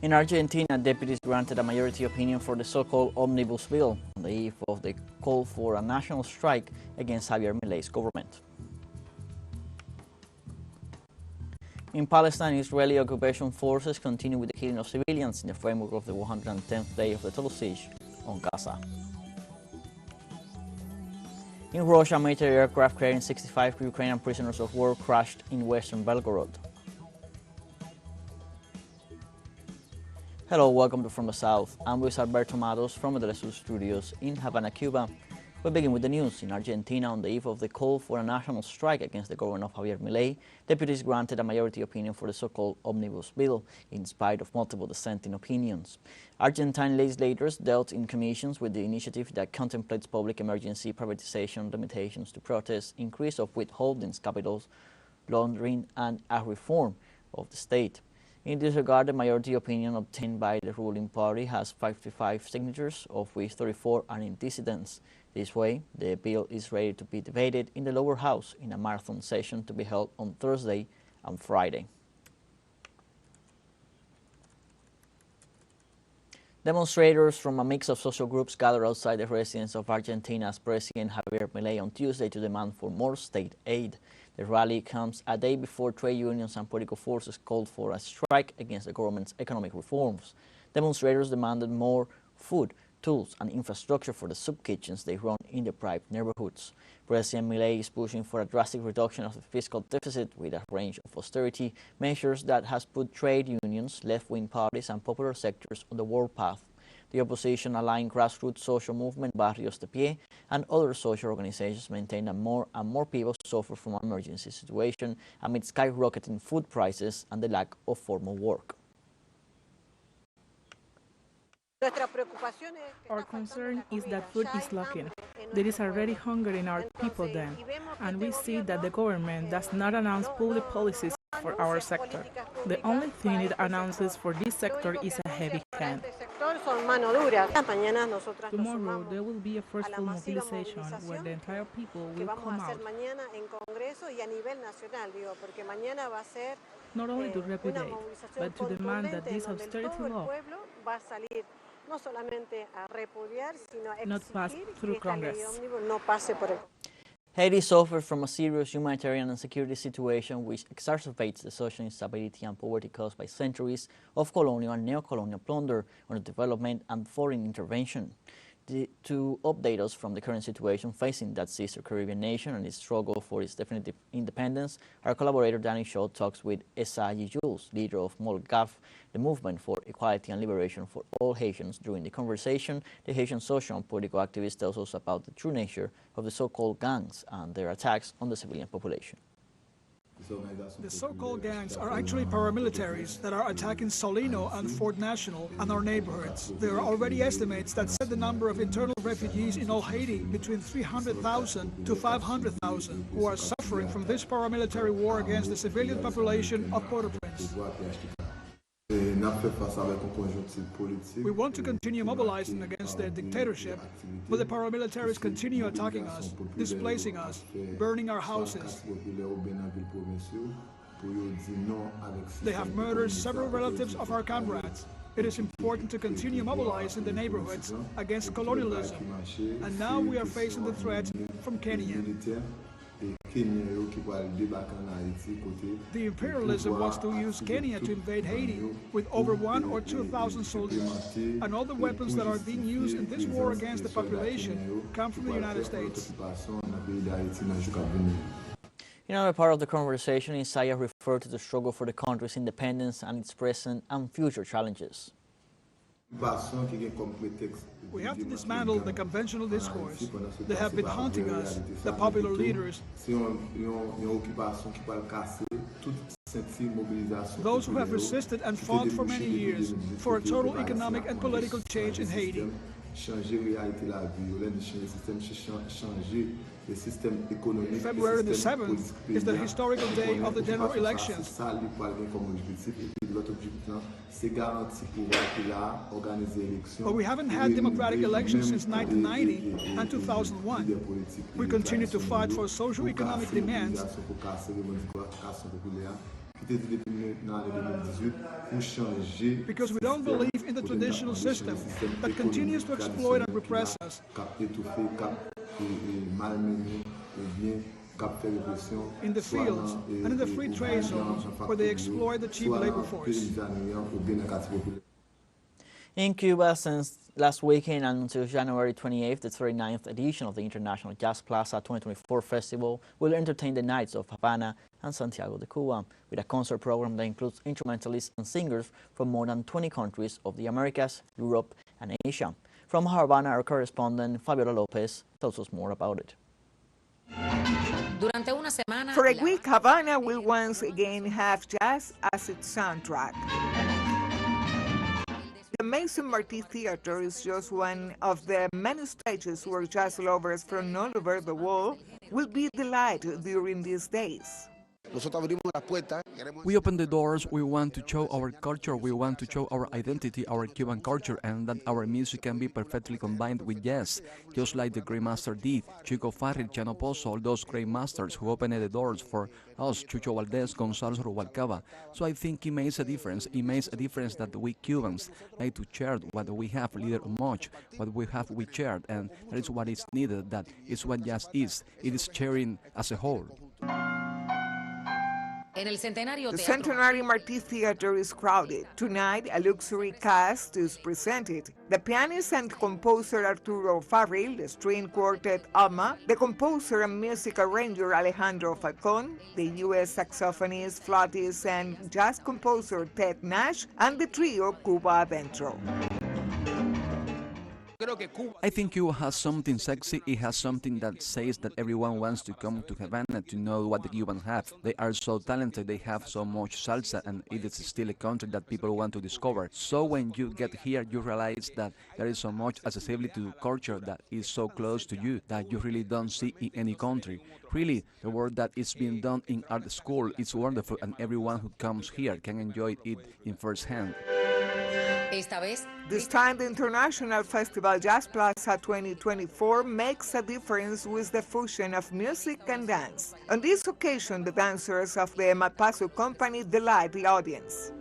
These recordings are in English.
In Argentina, deputies granted a majority opinion for the so-called Omnibus Bill on the eve of the call for a national strike against Javier Milei's government. In Palestine, Israeli occupation forces continue with the killing of civilians in the framework of the 110th day of the total siege on Gaza. In Russia, a military aircraft carrying 65 Ukrainian prisoners of war crashed in western Belgorod. Hello, welcome to From the South. I'm Luis Alberto Matos from the TeleSUR studios in Havana, Cuba. We begin with the news. In Argentina, on the eve of the call for a national strike against the government of Javier Milei, deputies granted a majority opinion for the so-called Omnibus Bill, in spite of multiple dissenting opinions. Argentine legislators dealt in commissions with the initiative that contemplates public emergency privatization limitations to protest increase of withholdings, capital laundering, and a reform of the state. In this regard, the majority opinion obtained by the ruling party has 55 signatures, of which 34 are in dissidence. This way, the bill is ready to be debated in the lower house in a marathon session to be held on Thursday and Friday. Demonstrators from a mix of social groups gathered outside the residence of Argentina's President Javier Milei on Tuesday to demand for more state aid. The rally comes a day before trade unions and political forces called for a strike against the government's economic reforms. Demonstrators demanded more food, tools, and infrastructure for the soup kitchens they run in deprived neighborhoods. President Milei is pushing for a drastic reduction of the fiscal deficit with a range of austerity measures that has put trade unions, left-wing parties, and popular sectors on the warpath. The opposition aligned grassroots social movement Barrios de Pie and other social organizations maintain that more and more people suffer from an emergency situation amid skyrocketing food prices and the lack of formal work. Our concern is that food is lacking. There is already hunger in our people then, and we see that the government does not announce public policies for our sector. The only thing it announces for this sector is a heavy hand. Tomorrow there will be a forceful mobilization where the entire people will come out. Not only to repudiate, but to demand that this austerity law not pass through Congress. Haiti suffers from a serious humanitarian and security situation which exacerbates the social instability and poverty caused by centuries of colonial and neo-colonial plunder, underdevelopment, and foreign intervention. To update us from the current situation facing that sister Caribbean nation and its struggle for its definitive independence, our collaborator Danny Shaw talks with Esa Jules, leader of MOLGAF, the Movement for Equality and Liberation for All Haitians. During the conversation, the Haitian social and political activist tells us about the true nature of the so-called gangs and their attacks on the civilian population. The so-called gangs are actually paramilitaries that are attacking Solino and Fort National and our neighborhoods. There are already estimates that set the number of internal refugees in all Haiti between 300,000 to 500,000 who are suffering from this paramilitary war against the civilian population of Port-au-Prince. We want to continue mobilizing against their dictatorship, but the paramilitaries continue attacking us, displacing us, burning our houses. They have murdered several relatives of our comrades. It is important to continue mobilizing the neighborhoods against colonialism, and now we are facing the threat from Kenya. The imperialism wants to use Kenya to invade Haiti with over 1,000 or 2,000 soldiers, and all the weapons that are being used in this war against the population come from the United States. In another part of the conversation, Isaiah referred to the struggle for the country's independence and its present and future challenges. We have to dismantle the conventional discourse. They have been haunting us, the popular leaders. Those who have resisted and fought for many years for a total economic and political change in Haiti. February the 7th is the historical day of the general elections. But we haven't had democratic elections since 1990 and 2001. We continue to fight for socio-economic demands Because we don't believe in the traditional system that continues to exploit and repress us. In the fields and in the free trade zones where they exploit the cheap labor force. In Cuba, since last weekend and until January 28th, the 39th edition of the International Jazz Plaza 2024 Festival will entertain the nights of Havana and Santiago de Cuba, with a concert program that includes instrumentalists and singers from more than 20 countries of the Americas, Europe, and Asia. From Havana, our correspondent Fabiola Lopez tells us more about it. For a week, Havana will once again have jazz as its soundtrack. The Mason Martí Theater is just one of the many stages where jazz lovers from all over the world will be delighted during these days. We open the doors, we want to show our culture, we want to show our identity, our Cuban culture, and that our music can be perfectly combined with jazz, just like the great master did, Chico Farril, Chano Pozo, all those great masters who opened the doors for us, Chucho Valdés, Gonzalo Rubalcaba. So I think it makes a difference. It makes a difference that we Cubans like to share what we have, little or much, what we have we shared, and that is what is needed, that is what jazz is. It is sharing as a whole. The Centenary Martí Theater is crowded. Tonight, a luxury cast is presented. The pianist and composer Arturo Farril, the string quartet Alma, the composer and music arranger Alejandro Falcón, the U.S. saxophonist, flautist, and jazz composer Ted Nash, and the trio Cuba Adentro. I think Cuba has something sexy. It has something that says that everyone wants to come to Havana to know what the Cubans have. They are so talented, they have so much salsa, and it is still a country that people want to discover. So when you get here, you realize that there is so much accessibility to culture that is so close to you that you really don't see in any country. Really, the work that is being done in art school is wonderful, and everyone who comes here can enjoy it in first hand. This time, the International Festival Jazz Plaza 2024 makes a difference with the fusion of music and dance. On this occasion, the dancers of the Malpaso Company delight the audience.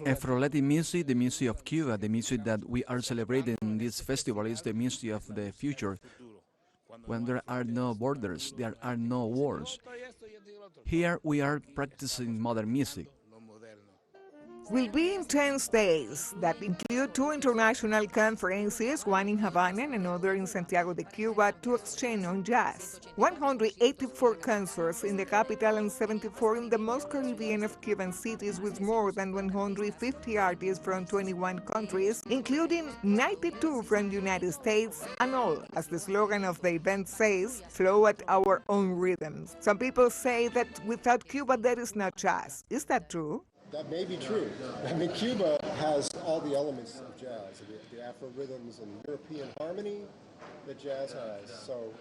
Afro-Latin music, the music of Cuba, the music that we are celebrating in this festival is the music of the future. When there are no borders, there are no wars. Here we are practicing modern music. Will be intense days that include two international conferences, one in Havana and another in Santiago de Cuba, to exchange on jazz. 184 concerts in the capital and 74 in the most Caribbean of Cuban cities, with more than 150 artists from 21 countries, including 92 from the United States, and all, as the slogan of the event says, flow at our own rhythms. Some people say that without Cuba there is no jazz. Is that true? That may be true. I mean, Cuba has all the elements of jazz, the Afro rhythms and European harmony that jazz has. So,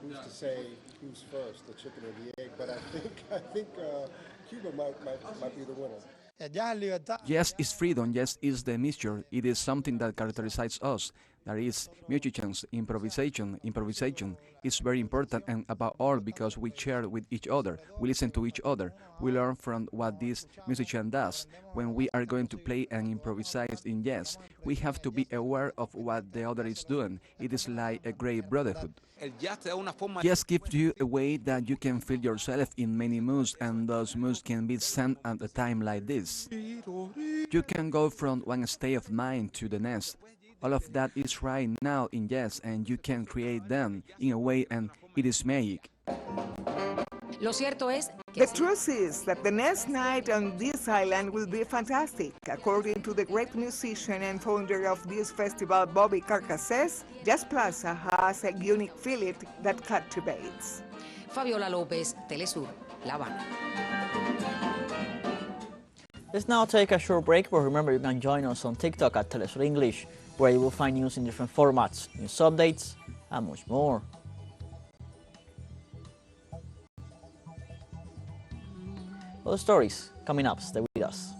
who's to say who's first, the chicken or the egg? But I think Cuba might be the winner. Jazz is freedom. Jazz is the mixture. It is something that characterizes us. There is musicians, improvisation. Improvisation is very important, and above all because we share with each other. We listen to each other. We learn from what this musician does. When we are going to play and improvise in jazz, we have to be aware of what the other is doing. It is like a great brotherhood. Jazz gives you a way that you can feel yourself in many moods, and those moods can be sent at a time like this. You can go from one state of mind to the next. All of that is right now in jazz, and you can create them in a way, and it is magic. The truth is that the next night on this island will be fantastic. According to the great musician and founder of this festival, Bobby Carcassés, Jazz Plaza has a unique feeling that captivates. Fabiola Lopez, TeleSUR, La Habana. Let's now take a short break, but remember you can join us on TikTok at TeleSUR English, where you will find news in different formats, news updates, and much more. Other stories coming up. Stay with us.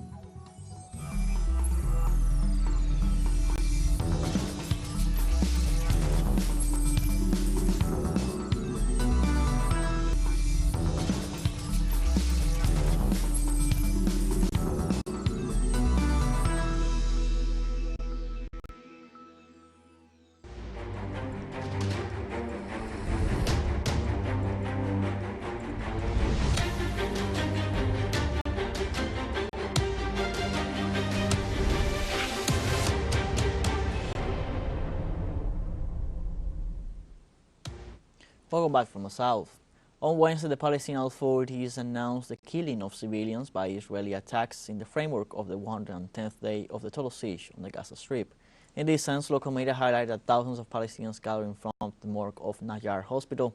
Welcome back from the south. On Wednesday, the Palestinian authorities announced the killing of civilians by Israeli attacks in the framework of the 110th day of the total siege on the Gaza Strip. In this sense, local media highlighted that thousands of Palestinians gathered in front of the morgue of Najjar Hospital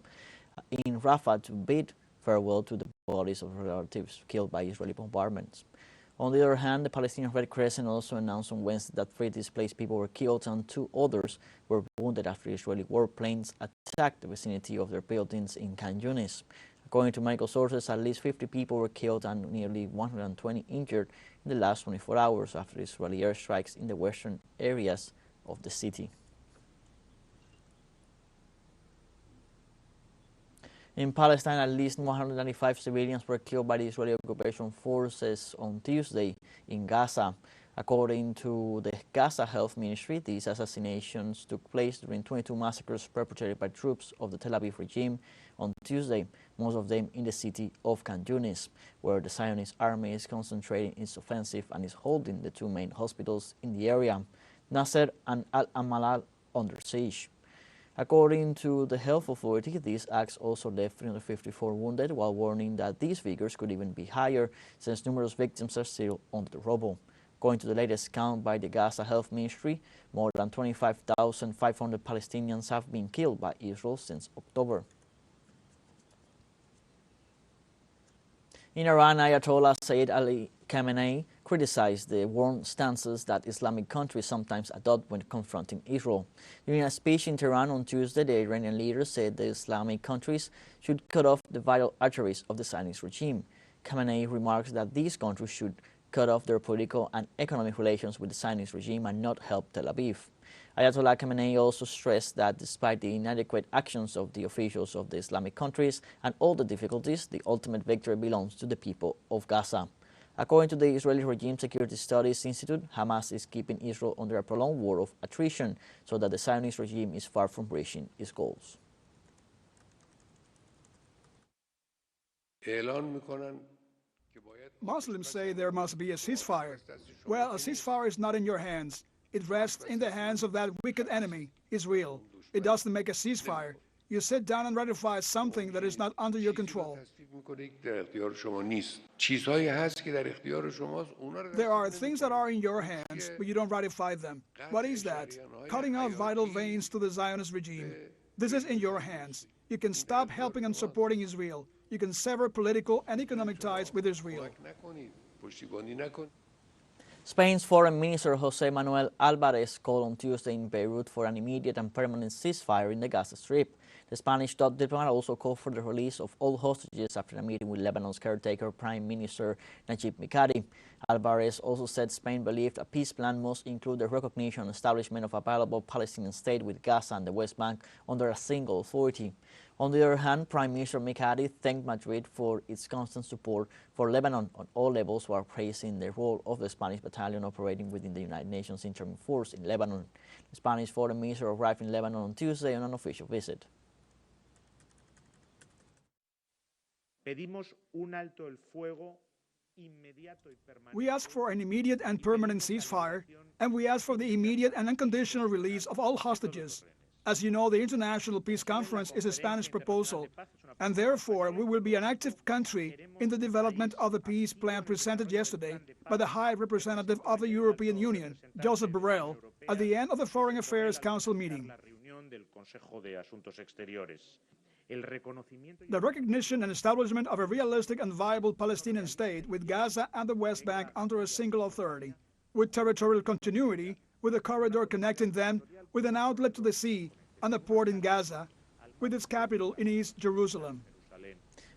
in Rafah to bid farewell to the bodies of relatives killed by Israeli bombardments. On the other hand, the Palestinian Red Crescent also announced on Wednesday that 3 displaced people were killed and 2 others were wounded after Israeli warplanes attacked the vicinity of their buildings in Khan Yunis. According to medical sources, at least 50 people were killed and nearly 120 injured in the last 24 hours after Israeli airstrikes in the western areas of the city. In Palestine, at least 195 civilians were killed by the Israeli occupation forces on Tuesday in Gaza. According to the Gaza Health Ministry, these assassinations took place during 22 massacres perpetrated by troops of the Tel Aviv regime on Tuesday, most of them in the city of Khan Yunis, where the Zionist army is concentrating its offensive and is holding the 2 main hospitals in the area, Nasser and Al-Amal, under siege. According to the health authority, these acts also left 354 wounded, while warning that these figures could even be higher since numerous victims are still under the rubble. According to the latest count by the Gaza Health Ministry, more than 25,500 Palestinians have been killed by Israel since October. In Iran, Ayatollah Sayyid Ali Khamenei criticized the warm stances that Islamic countries sometimes adopt when confronting Israel. During a speech in Tehran on Tuesday, the Iranian leader said the Islamic countries should cut off the vital arteries of the Zionist regime. Khamenei remarks that these countries should cut off their political and economic relations with the Zionist regime and not help Tel Aviv. Ayatollah Khamenei also stressed that despite the inadequate actions of the officials of the Islamic countries and all the difficulties, the ultimate victory belongs to the people of Gaza. According to the Israeli Regime Security Studies Institute, Hamas is keeping Israel under a prolonged war of attrition so that the Zionist regime is far from reaching its goals. Muslims say there must be a ceasefire. Well, a ceasefire is not in your hands. It rests in the hands of that wicked enemy, Israel. It doesn't make a ceasefire. You sit down and ratify something that is not under your control. There are things that are in your hands, but you don't ratify them. What is that? Cutting off vital veins to the Zionist regime. This is in your hands. You can stop helping and supporting Israel. You can sever political and economic ties with Israel. Spain's Foreign Minister José Manuel Álvarez called on Tuesday in Beirut for an immediate and permanent ceasefire in the Gaza Strip. The Spanish top diplomat also called for the release of all hostages after a meeting with Lebanon's caretaker Prime Minister Najib Mikati. Álvarez also said Spain believed a peace plan must include the recognition and establishment of a viable Palestinian state with Gaza and the West Bank under a single authority. On the other hand, Prime Minister Mikati thanked Madrid for its constant support for Lebanon on all levels, while praising the role of the Spanish battalion operating within the United Nations Interim Force in Lebanon. The Spanish Foreign Minister arrived in Lebanon on Tuesday on an official visit. We ask for an immediate and permanent ceasefire, and we ask for the immediate and unconditional release of all hostages. As you know, the International Peace Conference is a Spanish proposal, and therefore we will be an active country in the development of the peace plan presented yesterday by the High Representative of the European Union, Josep Borrell, at the end of the Foreign Affairs Council meeting. The recognition and establishment of a realistic and viable Palestinian state with Gaza and the West Bank under a single authority, with territorial continuity, with a corridor connecting them, with an outlet to the sea and a port in Gaza, with its capital in East Jerusalem.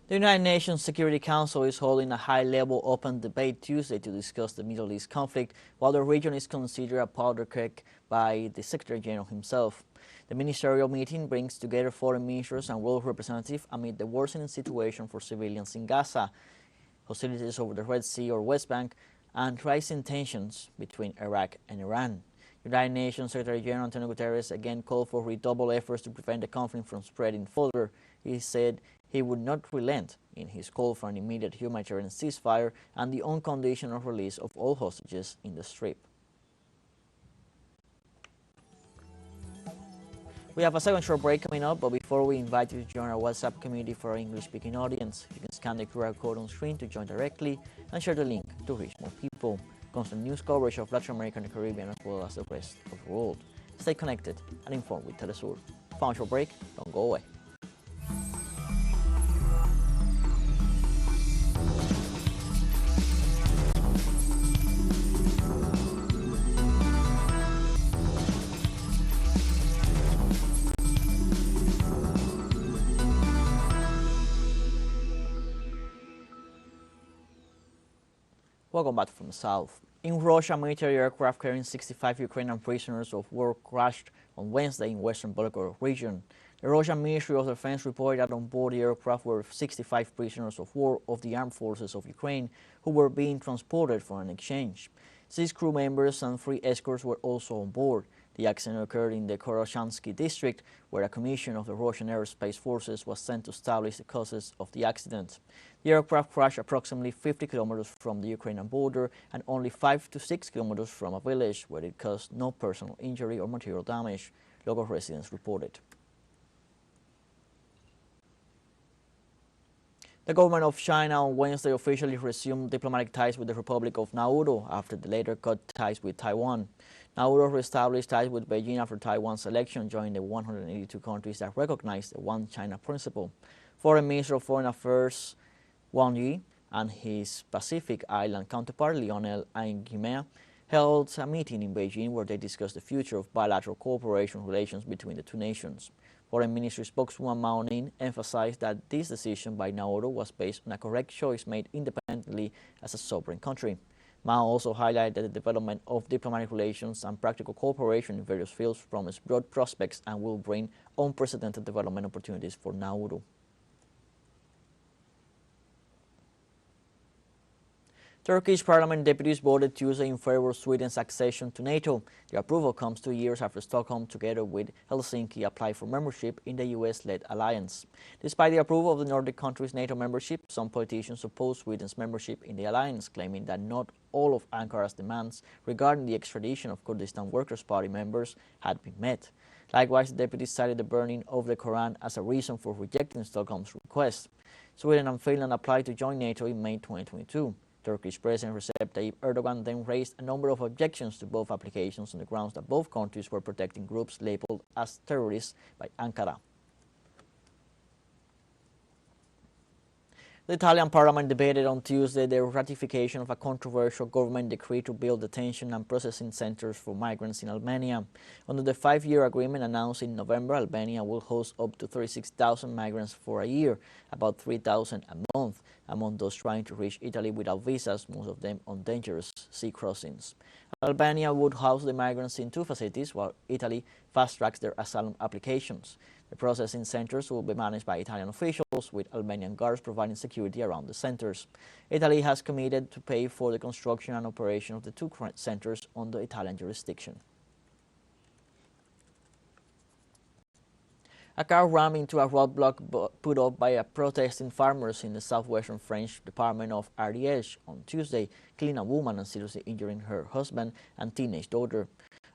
The United Nations Security Council is holding a high-level open debate Tuesday to discuss the Middle East conflict, while the region is considered a powder keg by the Secretary General himself. The ministerial meeting brings together foreign ministers and world representatives amid the worsening situation for civilians in Gaza, hostilities over the Red Sea or West Bank, and rising tensions between Iraq and Iran. United Nations Secretary General Antonio Guterres again called for redoubled efforts to prevent the conflict from spreading further. He said he would not relent in his call for an immediate humanitarian ceasefire and the unconditional release of all hostages in the Strip. We have a second short break coming up, but before we invite you to join our WhatsApp community for our English-speaking audience, you can scan the QR code on screen to join directly and share the link to reach more people. Constant news coverage of Latin America and the Caribbean as well as the rest of the world. Stay connected and informed with TeleSUR. Final short break, don't go away. Welcome back from the south. In Russia, a military aircraft carrying 65 Ukrainian prisoners of war crashed on Wednesday in western Belgorod region. The Russian Ministry of Defense reported that on board the aircraft were 65 prisoners of war of the armed forces of Ukraine who were being transported for an exchange. 6 crew members and 3 escorts were also on board. The accident occurred in the Koroshansky district, where a commission of the Russian Aerospace Forces was sent to establish the causes of the accident. The aircraft crashed approximately 50 kilometers from the Ukrainian border and only 5 to 6 kilometers from a village where it caused no personal injury or material damage, local residents reported. The government of China on Wednesday officially resumed diplomatic ties with the Republic of Nauru after the later cut ties with Taiwan. Nauru reestablished ties with Beijing after Taiwan's election, joining the 182 countries that recognize the One China principle. Foreign Minister of Foreign Affairs Wang Yi and his Pacific Island counterpart Lionel Aingimea held a meeting in Beijing where they discussed the future of bilateral cooperation relations between the two nations. Foreign Ministry spokeswoman Mao Ning emphasized that this decision by Nauru was based on a correct choice made independently as a sovereign country. Mao also highlighted that the development of diplomatic relations and practical cooperation in various fields promise broad prospects and will bring unprecedented development opportunities for Nauru. Turkish parliament deputies voted Tuesday in favor of Sweden's accession to NATO. The approval comes 2 years after Stockholm, together with Helsinki, applied for membership in the US-led alliance. Despite the approval of the Nordic countries' NATO membership, some politicians oppose Sweden's membership in the alliance, claiming that not all of Ankara's demands regarding the extradition of Kurdistan Workers' Party members had been met. Likewise, the deputies cited the burning of the Quran as a reason for rejecting Stockholm's request. Sweden and Finland applied to join NATO in May 2022. Turkish President Recep Tayyip Erdogan then raised a number of objections to both applications on the grounds that both countries were protecting groups labeled as terrorists by Ankara. The Italian parliament debated on Tuesday the ratification of a controversial government decree to build detention and processing centers for migrants in Albania. Under the 5-year agreement announced in November, Albania will host up to 36,000 migrants for a year, about 3,000 a month, among those trying to reach Italy without visas, most of them on dangerous sea crossings. Albania would house the migrants in 2 facilities, while Italy fast-tracks their asylum applications. The processing centers will be managed by Italian officials, with Albanian guards providing security around the centers. Italy has committed to pay for the construction and operation of the 2 centers under Italian jurisdiction. A car rammed into a roadblock put up by protesting farmers in the southwestern French department of Ariège on Tuesday, killing a woman and seriously injuring her husband and teenage daughter.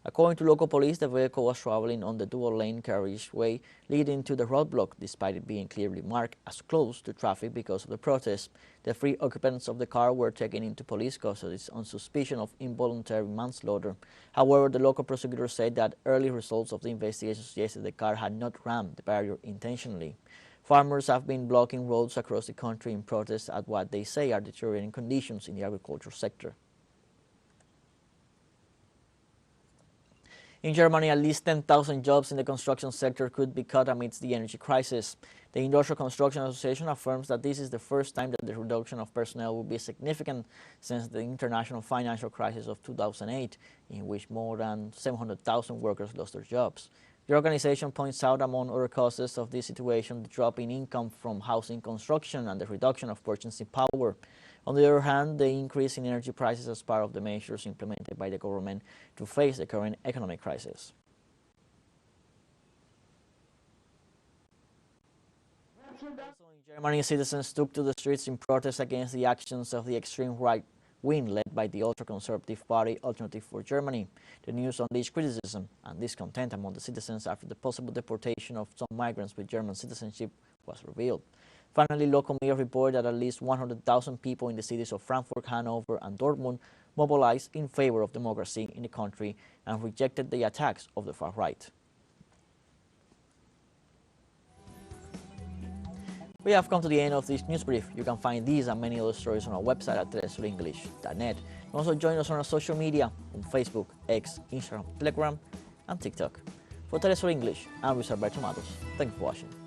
According to local police, the vehicle was traveling on the dual-lane carriageway leading to the roadblock, despite it being clearly marked as closed to traffic because of the protest. The 3 occupants of the car were taken into police custody on suspicion of involuntary manslaughter. However, the local prosecutor said that early results of the investigation suggested the car had not rammed the barrier intentionally. Farmers have been blocking roads across the country in protest at what they say are deteriorating conditions in the agriculture sector. In Germany, at least 10,000 jobs in the construction sector could be cut amidst the energy crisis. The Industrial Construction Association affirms that this is the first time that the reduction of personnel will be significant since the international financial crisis of 2008, in which more than 700,000 workers lost their jobs. The organization points out, among other causes of this situation, the drop in income from housing construction and the reduction of purchasing power. On the other hand, the increase in energy prices as part of the measures implemented by the government to face the current economic crisis. Also in Germany, citizens took to the streets in protest against the actions of the extreme right wing led by the ultra-conservative party Alternative for Germany. The news unleashed criticism and discontent among the citizens after the possible deportation of some migrants with German citizenship was revealed. Finally, local media reported that at least 100,000 people in the cities of Frankfurt, Hanover, and Dortmund mobilized in favor of democracy in the country and rejected the attacks of the far right. We have come to the end of this news brief. You can find these and many other stories on our website at telesurenglish.net. Also join us on our social media on Facebook, X, Instagram, Telegram, and TikTok. For TeleSUR English, I'm Luis Alberto Matos. Thank you for watching.